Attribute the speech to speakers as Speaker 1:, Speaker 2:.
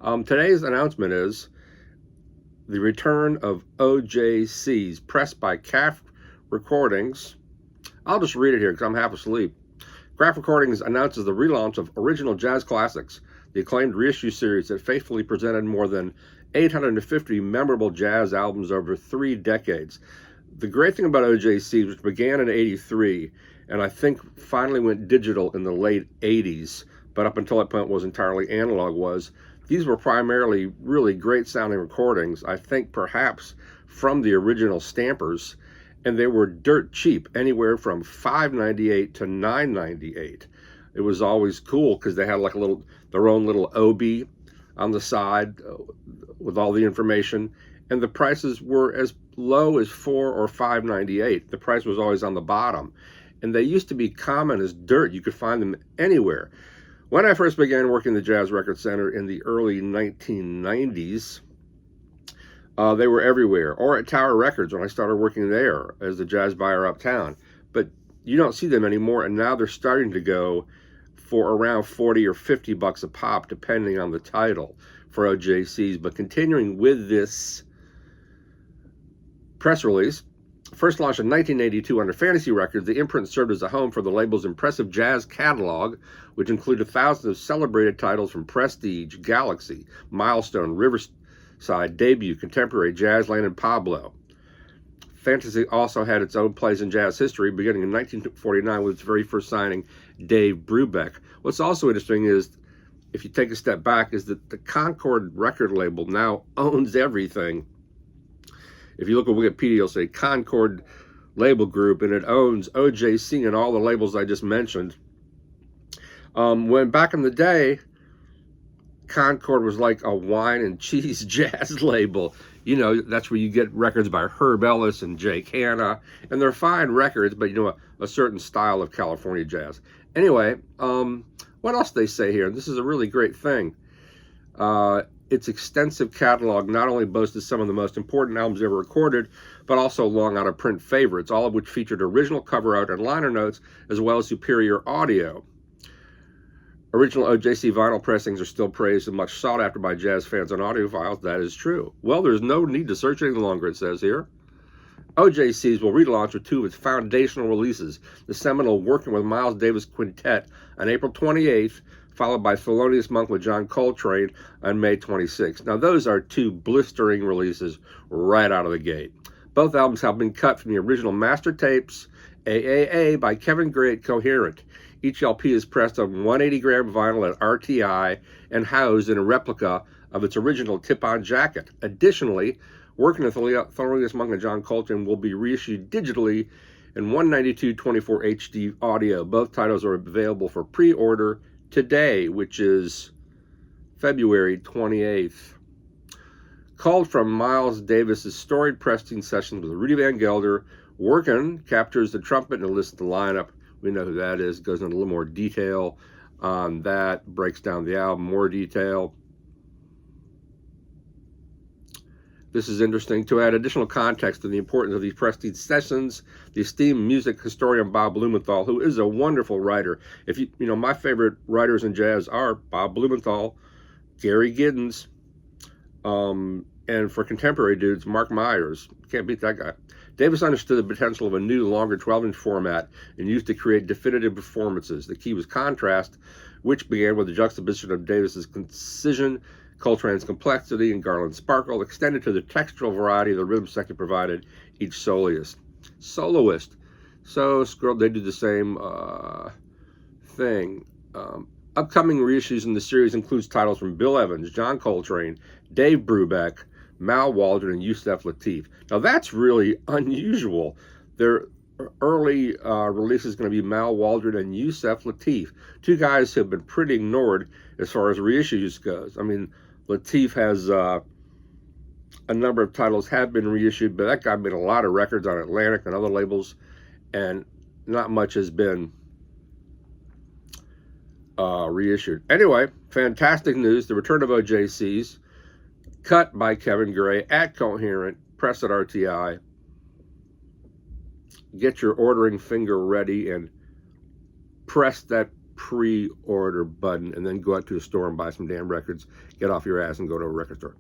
Speaker 1: Today's announcement is the return of OJCs, pressed by Craft Recordings. I'll just read it here because I'm half asleep. Craft Recordings announces the relaunch of Original Jazz Classics, the acclaimed reissue series that faithfully presented more than 850 memorable jazz albums over 3 decades. The great thing about OJCs, which began in '83, and I think finally went digital in the late '80s, but up until that point was entirely analog, was these were primarily really great sounding recordings, I think perhaps from the original stampers, and they were dirt cheap, anywhere from $5.98 to $9.98. It was always cool because they had like their own little OB on the side with all the information, and the prices were as low as $4 or $5.98. The price was always on the bottom, and they used to be common as dirt. You could find them anywhere. When I first began working the Jazz Record Center in the early 1990s, they were everywhere, or at Tower Records when I started working there as the jazz buyer uptown. But you don't see them anymore, and now they're starting to go for around 40 or 50 bucks a pop, depending on the title for OJCs. But continuing with this press release, first launched in 1982 under Fantasy Records, the imprint served as a home for the label's impressive jazz catalog, which included thousands of celebrated titles from Prestige, Galaxy, Milestone, Riverside, Debut, Contemporary, Jazzland, and Pablo. Fantasy also had its own place in jazz history, beginning in 1949 with its very first signing, Dave Brubeck. What's also interesting is, if you take a step back, is that the Concord record label now owns everything. If you look at Wikipedia, you'll say Concord Label Group, and it owns OJC and all the labels I just mentioned. When back in the day, Concord was like a wine and cheese jazz label. You know, that's where you get records by Herb Ellis and Jake Hanna, and they're fine records, but you know, a certain style of California jazz. Anyway, what else they say here? This is a really great thing. Its extensive catalog not only boasted some of the most important albums ever recorded, but also long out of print favorites, all of which featured original cover art and liner notes, as well as superior audio. Original OJC vinyl pressings are still praised and much sought after by jazz fans and audiophiles. That is true. Well, there's no need to search any longer, it says here. OJCs will relaunch with 2 of its foundational releases, the seminal Workin with Miles Davis Quintet on April 28th, followed by Thelonious Monk with John Coltrane on May 26th. Now, those are 2 blistering releases right out of the gate. Both albums have been cut from the original master tapes, AAA, by Kevin Gray at Coherent. Each LP is pressed on 180-gram vinyl at RTI and housed in a replica of its original tip-on jacket. Additionally, Workin with Thelonious Monk and John Coltrane will be reissued digitally in 192/24 HD audio. Both titles are available for pre-order today, which is February 28th. Culled from Miles Davis's storied pressing sessions with Rudy Van Gelder, Workin captures the trumpet and lists the lineup. We know who that is. Goes into a little more detail on that. Breaks down the album, more detail. This is interesting. To add additional context to the importance of these Prestige sessions, the esteemed music historian Bob Blumenthal, who is a wonderful writer. If you know, my favorite writers in jazz are Bob Blumenthal, Gary Giddens, and for contemporary dudes, Mark Myers. Can't beat that guy. Davis understood the potential of a new, longer 12-inch format and used to create definitive performances. The key was contrast, which began with the juxtaposition of Davis's concision, Coltrane's complexity, and Garland's sparkle, extended to the textural variety of the rhythm section provided each soloist. So, they do the same thing. Upcoming reissues in the series includes titles from Bill Evans, John Coltrane, Dave Brubeck, Mal Waldron, and Yusef Lateef. Now, that's really unusual. Their early release is going to be Mal Waldron and Yusef Lateef, 2 guys who have been pretty ignored as far as reissues goes. I mean, Lateef has a number of titles have been reissued, but that guy made a lot of records on Atlantic and other labels, and not much has been reissued. Anyway, fantastic news. The return of OJCs, cut by Kevin Gray at Coherent, press at RTI. Get your ordering finger ready and press that pre-order button and then go out to a store and buy some damn records, get off your ass and go to a record store.